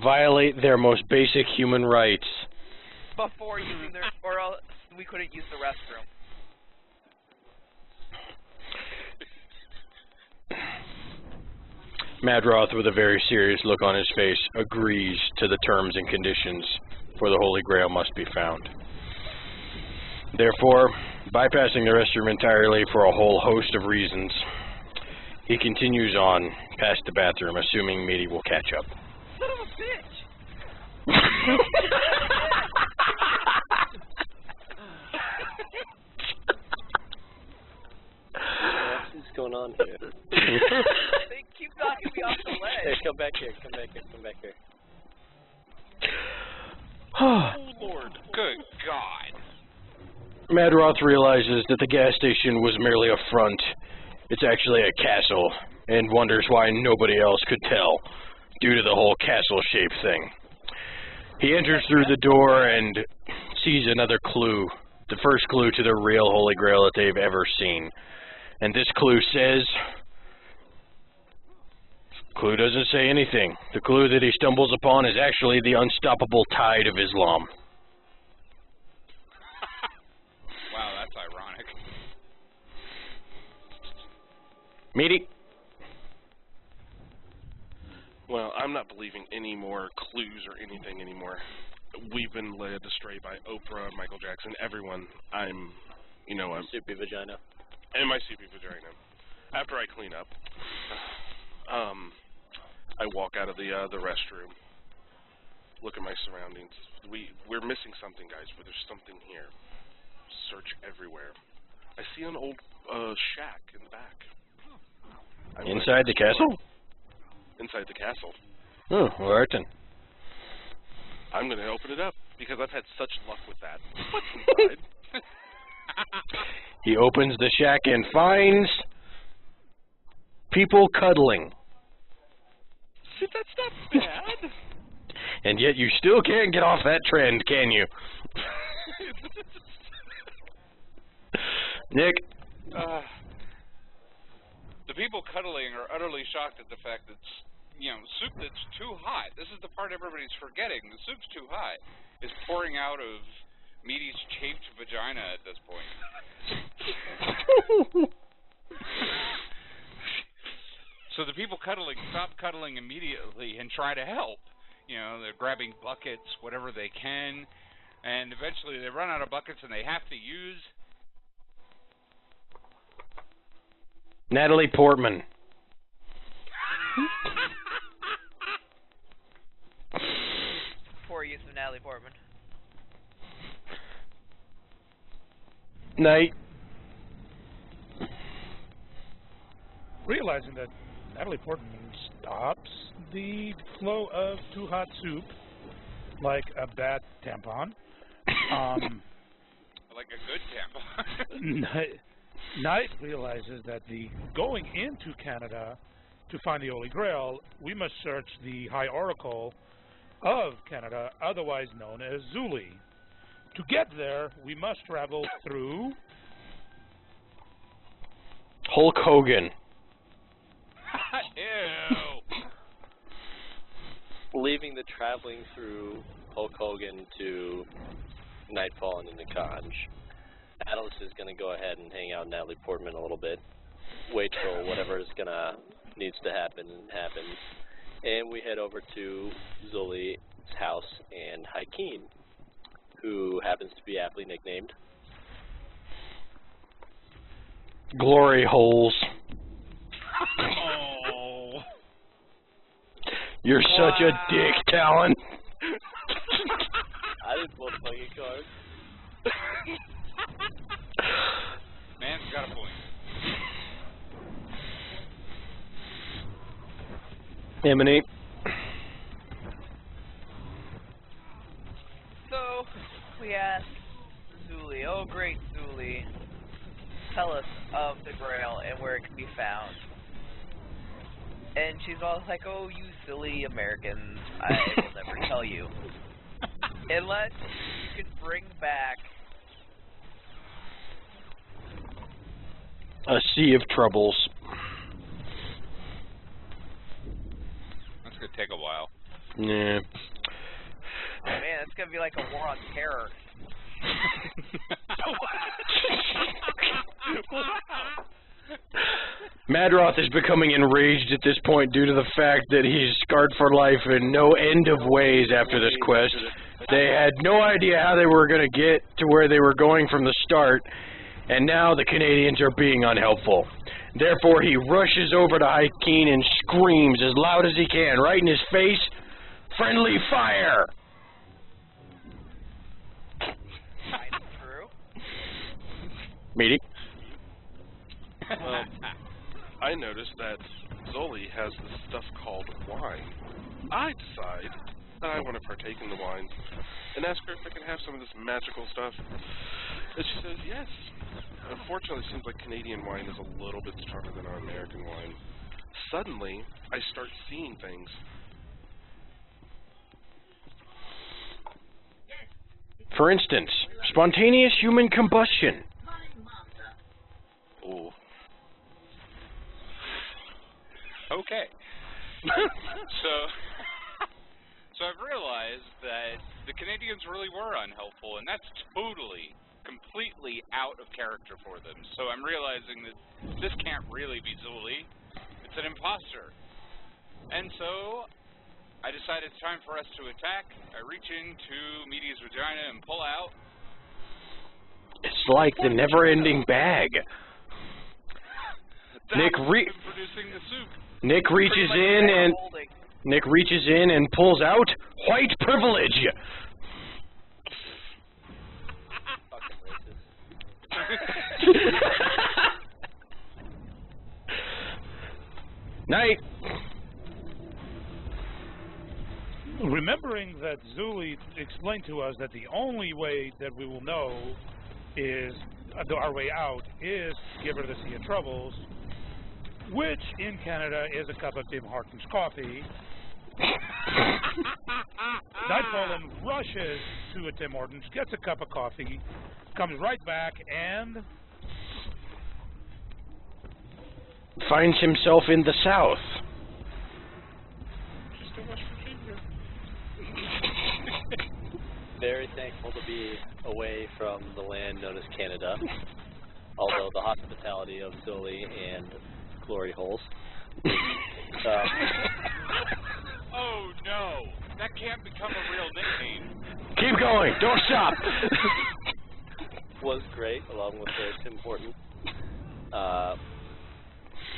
Violate their most basic human rights. before using their, or else we couldn't use the restroom. Madroth, with a very serious look on his face, agrees to the terms and conditions, for the Holy Grail must be found. Therefore, bypassing the restroom entirely for a whole host of reasons, he continues on past the bathroom, assuming Meaty will catch up. Son of a bitch! what's going on here? They keep knocking me off the Hey, ledge. come back here, come back here, come back here. Oh, Lord. Good God. Madroth realizes that the gas station was merely a front. It's actually a castle, and wonders why nobody else could tell, due to the whole castle-shaped thing. He enters through the door and sees another clue, the first clue to the real Holy Grail that they've ever seen. And this clue says... Clue doesn't say anything. The clue that he stumbles upon is actually the unstoppable tide of Islam. Wow, that's ironic. Meaty? Well, I'm not believing any more clues or anything anymore. We've been led astray by Oprah, Michael Jackson, everyone. You know, I'm... Soupy vagina. And my soupy vagina. After I clean up, I walk out of the restroom, look at my surroundings. We're missing something, guys, but there's something here. Search everywhere. I see an old shack in the back. Inside the castle? Inside the castle. Oh, all right then. I'm going to open it up because I've had such luck with that. What's inside? He opens the shack and finds people cuddling. See, that's not bad. And yet you still can't get off that trend, can you? Nick? The people cuddling are utterly shocked at the fact that, soup that's too hot. This is the part everybody's forgetting. The soup's too hot. It's pouring out of Meaty's chafed vagina at this point. So the people cuddling stop cuddling immediately and try to help. They're grabbing buckets, whatever they can, and eventually they run out of buckets and they have to use Natalie Portman. Poor use of Natalie Portman. Night. Realizing that Natalie Portman stops the flow of too hot soup like a bad tampon. like a good tampon. Knight realizes that the going into Canada to find the Holy Grail, we must search the High Oracle of Canada, otherwise known as Zuli. To get there, we must travel through Hulk Hogan. Ew. Leaving the traveling through Hulk Hogan to Nightfall and into Conj, Atlas is going to go ahead and hang out Natalie Portman a little bit, wait till whatever is needs to happen happens, and we head over to Zuli's house and Haikeen, who happens to be aptly nicknamed Glory Holes. Oh. You're such a dick, Talon. I didn't pull the fucking card. Man's got a point. Emanate. So, we asked Zuli, oh great Zuli, tell us of the Grail and where it can be found. And she's all like, oh, you silly Americans, I will never tell you. Unless you can bring back A sea of troubles. That's going to take a while. Yeah. oh man, it's going to be like a war on terror. Madroth is becoming enraged at this point due to the fact that he's scarred for life in no end of ways after this quest. They had no idea how they were going to get to where they were going from the start, and now the Canadians are being unhelpful. Therefore, he rushes over to Haikeen and screams as loud as he can, right in his face, "Friendly fire!" True. Meaty? Well, I noticed that Zoli has this stuff called wine. I decide that I want to partake in the wine and ask her if I can have some of this magical stuff. And she says yes. Unfortunately, it seems like Canadian wine is a little bit stronger than our American wine. Suddenly, I start seeing things. For instance, spontaneous human combustion. Ooh. Okay. So I've realized that the Canadians really were unhelpful, and that's totally, completely out of character for them. So I'm realizing that this can't really be Zuli. It's an imposter. And so I decided it's time for us to attack. I reach into Meaty's vagina and pull out. It's like the never-ending bag. Nick producing the soup. Nick reaches in and pulls out white privilege. Night. Remembering that Zuli explained to us that the only way that we will know is our way out is to give her the Sea of Troubles, which in Canada is a cup of Tim Hortons coffee. Nightfallen rushes to a Tim Hortons, gets a cup of coffee, comes right back, and finds himself in the South. Very thankful to be away from the land known as Canada, although the hospitality of Zoli and Glory Holes. Oh no, that can't become a real nickname. Keep going, don't stop. Was great, along with the Tim Hortons.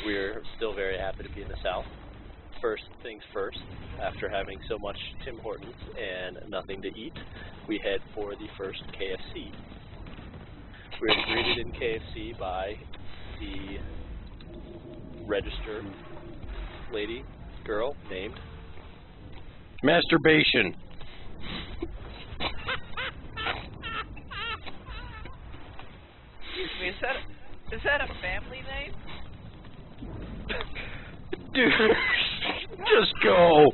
We're still very happy to be in the South. First things first, after having so much Tim Hortons and nothing to eat, we head for the first KFC. We're greeted in KFC by the register girl named Masturbation. Excuse me, is that a family name? Dude, just go.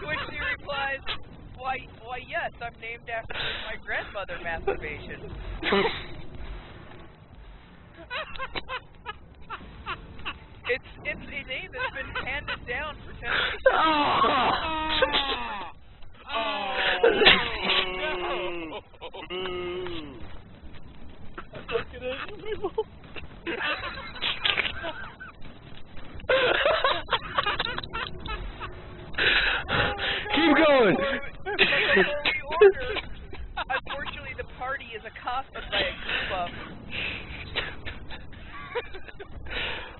Which she replies, why yes, I'm named after my grandmother, Masturbation. It's a name that's been handed down for generations. Keep going. Before we order, unfortunately, the party is accosted by a group of.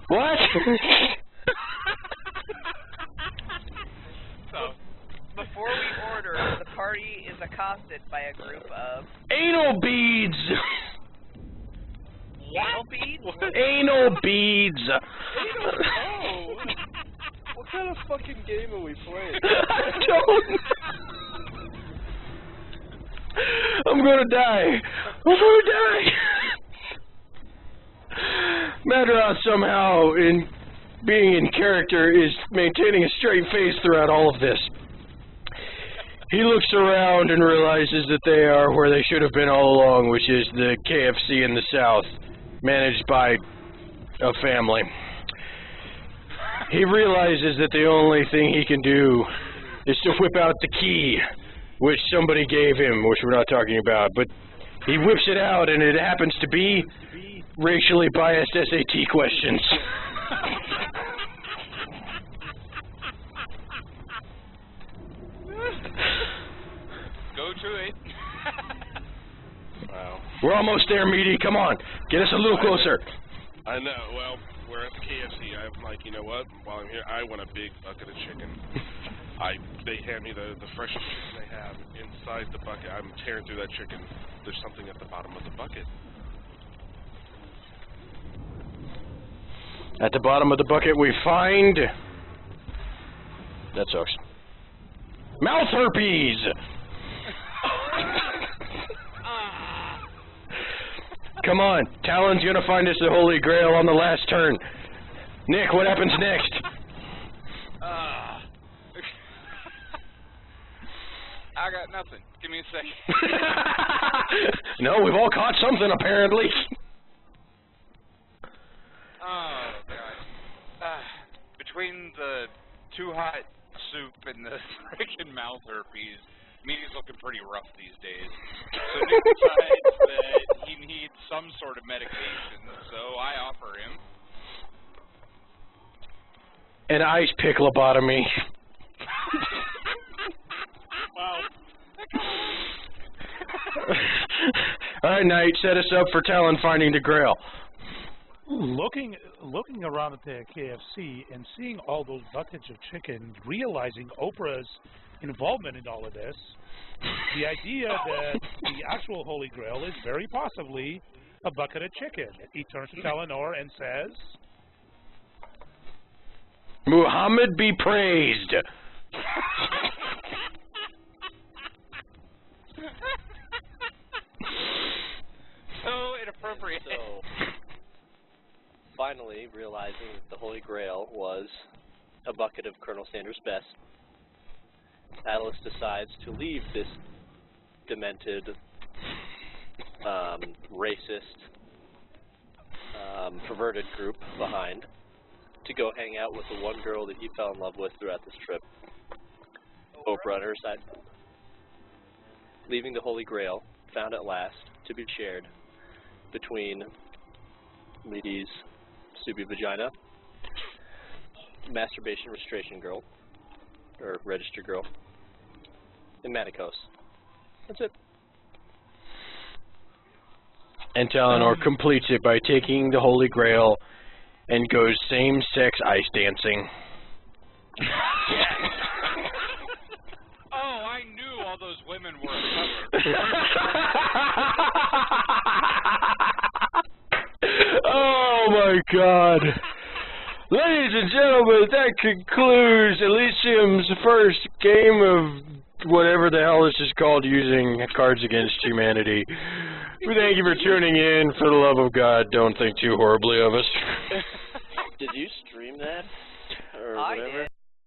What? So, before we order, the party is accosted by a group of Anal beads. anal beads. Anal beads. Oh! What kind of fucking game are we playing? I don't know. I'm gonna die. I'm gonna die. Madroth somehow, in being in character, is maintaining a straight face throughout all of this. He looks around and realizes that they are where they should have been all along, which is the KFC in the South, managed by a family. He realizes that the only thing he can do is to whip out the key, which somebody gave him, which we're not talking about, but he whips it out and it happens to be racially biased SAT questions. Go to it. Wow. We're almost there, Meaty. Come on. Get us a little closer. I know. Well, we're at the KFC. I'm like, you know what? While I'm here, I want a big bucket of chicken. They hand me the freshest chicken they have inside the bucket. I'm tearing through that chicken. There's something at the bottom of the bucket. At the bottom of the bucket, we find... That sucks. Mouth herpes! Come on. Talon's gonna find us the Holy Grail on the last turn. Nick, what happens next? I got nothing. Give me a second. No, we've all caught something, apparently. Oh, God. Between the too hot soup and the freaking mouth herpes, Meaty's looking pretty rough these days. So Nick decides that he needs some sort of medication, so I offer him. An ice pick lobotomy. Wow. Alright, Knight, set us up for Talon finding the Grail. Looking around at the KFC and seeing all those buckets of chicken, realizing Oprah's involvement in all of this, the idea that the actual Holy Grail is very possibly a bucket of chicken. He turns to Eleanor and says, Muhammad be praised. So inappropriate. So, finally realizing that the Holy Grail was a bucket of Colonel Sanders' best, Atlas decides to leave this demented, racist, perverted group behind to go hang out with the one girl that he fell in love with throughout this trip, Oprah on her side. Leaving the Holy Grail, found at last, to be shared between Ladies Subi Vagina, Masturbation Registration Girl, or Register Girl, and Manicos. That's it. And Talonor completes it by taking the Holy Grail and goes same-sex ice dancing. Oh, I knew all those women were Oh my God. Ladies and gentlemen, that concludes Elysium's first game of whatever the hell this is called, using Cards Against Humanity. We thank you for tuning in. For the love of God, don't think too horribly of us. Did you stream that? Or I whatever? did.